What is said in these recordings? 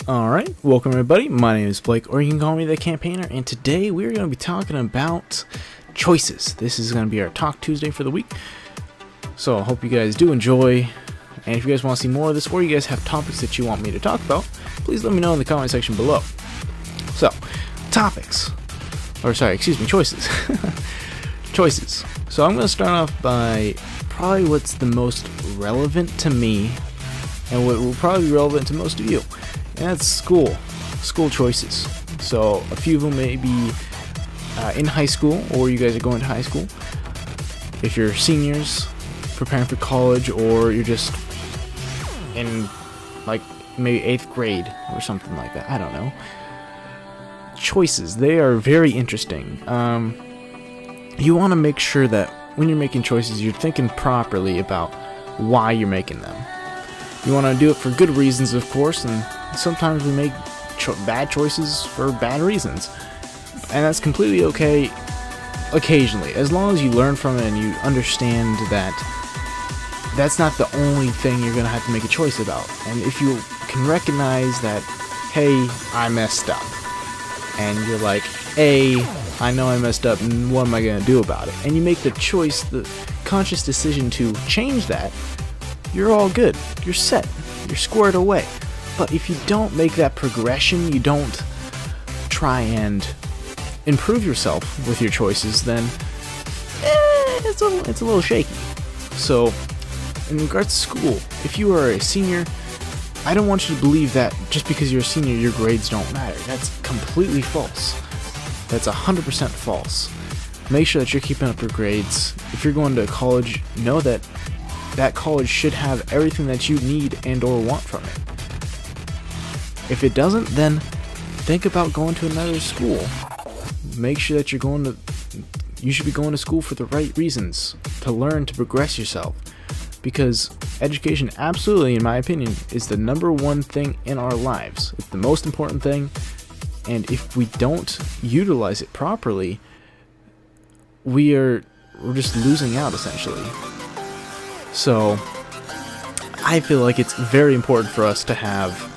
Alright, welcome everybody. My name is Blake, or you can call me TheCampaigner, and today we're going to be talking about choices. This is going to be our Talk Tuesday for the week. So I hope you guys do enjoy, and if you guys want to see more of this, or you guys have topics that you want me to talk about, please let me know in the comment section below. So, choices. Choices. So I'm going to start off by probably what's the most relevant to me, and what will probably be relevant to most of you. And that's school choices. So a few of them may be in high school, or you guys are going to high school. If you're seniors preparing for college, or you're just in like maybe 8th grade or something like that, I don't know. Choices, they are very interesting. You want to make sure that when you're making choices, you're thinking properly about why you're making them. You want to do it for good reasons, of course, and sometimes we make bad choices for bad reasons, and that's completely okay occasionally, as long as you learn from it and you understand that that's not the only thing you're gonna have to make a choice about. And if you can recognize that, hey, I messed up, and you're like, hey, I know I messed up, and what am I gonna do about it, and you make the choice, the conscious decision to change that, you're all good, you're set, you're squared away. But if you don't make that progression, you don't try and improve yourself with your choices, then it's a little shaky. So, in regards to school, if you are a senior, I don't want you to believe that just because you're a senior, your grades don't matter. That's completely false. That's 100% false. Make sure that you're keeping up your grades. If you're going to college, know that that college should have everything that you need and or want from it. If it doesn't, then think about going to another school. Make sure that you should be going to school for the right reasons, to learn, to progress yourself. Because education, absolutely, in my opinion, is the #1 thing in our lives. It's the most important thing, and if we don't utilize it properly, we're just losing out, essentially. So, I feel like it's very important for us to have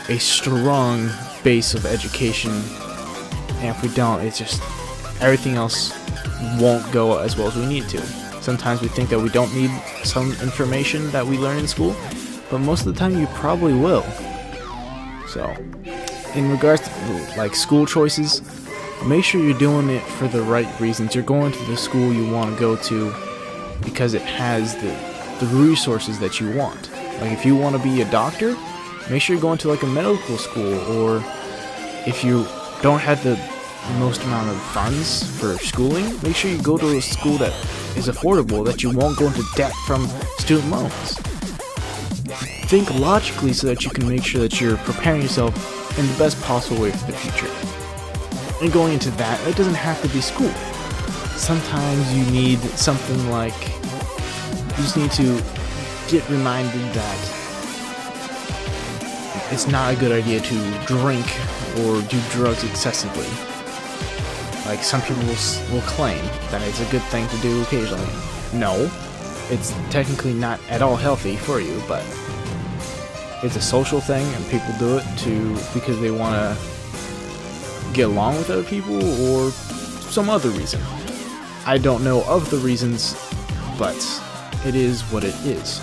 a strong base of education, and if we don't, it's just, everything else won't go as well as we need to. Sometimes we think that we don't need some information that we learn in school, but most of the time you probably will. So, in regards to like school choices, make sure you're doing it for the right reasons. You're going to the school you want to go to because it has the resources that you want. Like if you want to be a doctor, make sure you're going to like a medical school, or if you don't have the most amount of funds for schooling, make sure you go to a school that is affordable, that you won't go into debt from student loans. Think logically so that you can make sure that you're preparing yourself in the best possible way for the future. And going into that, it doesn't have to be school. Sometimes you need something like, you just need to get reminded that it's not a good idea to drink or do drugs excessively. Like some people will claim that it's a good thing to do occasionally. No, it's technically not at all healthy for you, but it's a social thing, and people do it because they want to get along with other people or some other reason. I don't know of the reasons, but it is what it is.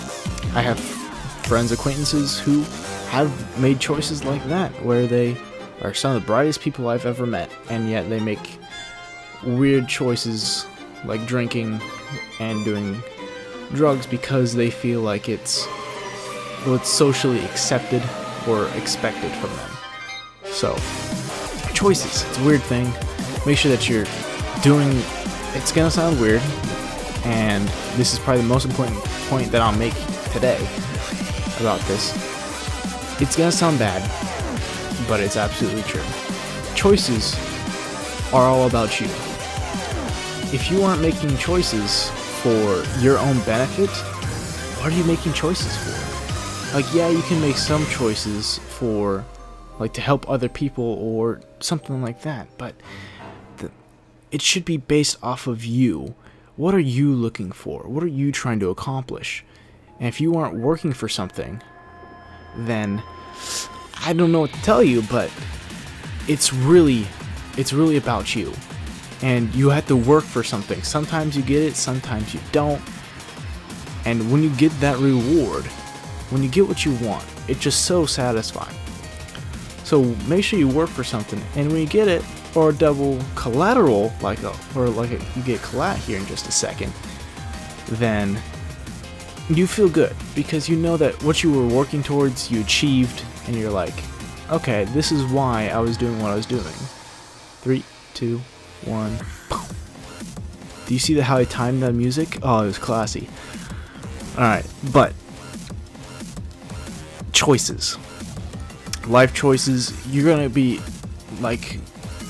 I have friends, acquaintances who have made choices like that, where they are some of the brightest people I've ever met, and yet they make weird choices like drinking and doing drugs because they feel like it's what's socially accepted or expected from them. So, choices, it's a weird thing. Make sure that you're doing, it's gonna sound weird, and this is probably the most important point that I'll make today about this. It's gonna sound bad, but it's absolutely true. Choices are all about you. If you aren't making choices for your own benefit, what are you making choices for? Like, yeah, you can make some choices for, like, to help other people or something like that, but it should be based off of you. What are you looking for? What are you trying to accomplish? And if you aren't working for something, then I don't know what to tell you, but it's really about you. And you have to work for something. Sometimes you get it, sometimes you don't. And when you get that reward, when you get what you want, it's just so satisfying. So make sure you work for something, and when you get it, or double collateral, you get collat here in just a second, then you feel good because you know that what you were working towards, you achieved, and you're like, okay, this is why I was doing what I was doing. 3, 2, 1. Do you see how I timed that music? Oh, it was classy. Alright, but choices. Life choices. You're gonna be like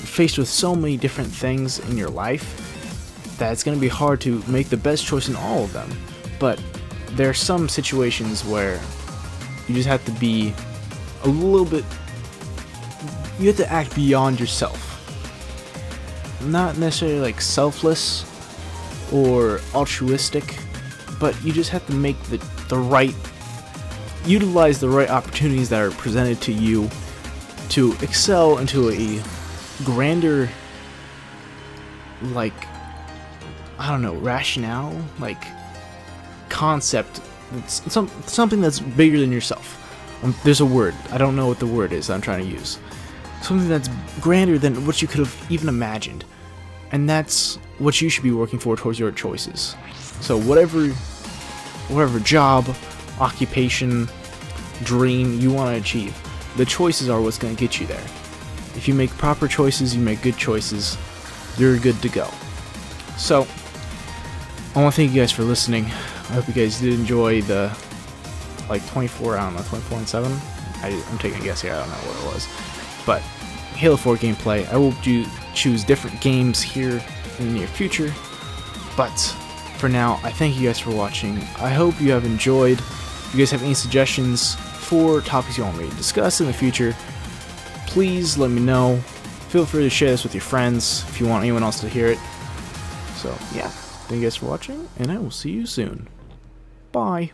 faced with so many different things in your life that it's gonna be hard to make the best choice in all of them. But there are some situations where you just have to be a little bit, you have to act beyond yourself. Not necessarily like selfless or altruistic, but you just have to make utilize the right opportunities that are presented to you to excel into a grander, like, I don't know, rationale, like concept, something that's bigger than yourself. There's a word, I don't know what the word is I'm trying to use. Something that's grander than what you could have even imagined. And that's what you should be working for towards your choices. So whatever job, occupation, dream you want to achieve, the choices are what's going to get you there. If you make proper choices, you make good choices, you're good to go. So, I want to thank you guys for listening. I hope you guys did enjoy the, like, 24 and 7? I'm taking a guess here, I don't know what it was. But, Halo 4 gameplay. I will choose different games here in the near future. But, for now, I thank you guys for watching. I hope you have enjoyed. If you guys have any suggestions for topics you want me to discuss in the future, please let me know. Feel free to share this with your friends if you want anyone else to hear it. So, yeah. Thank you guys for watching, and I will see you soon. Bye.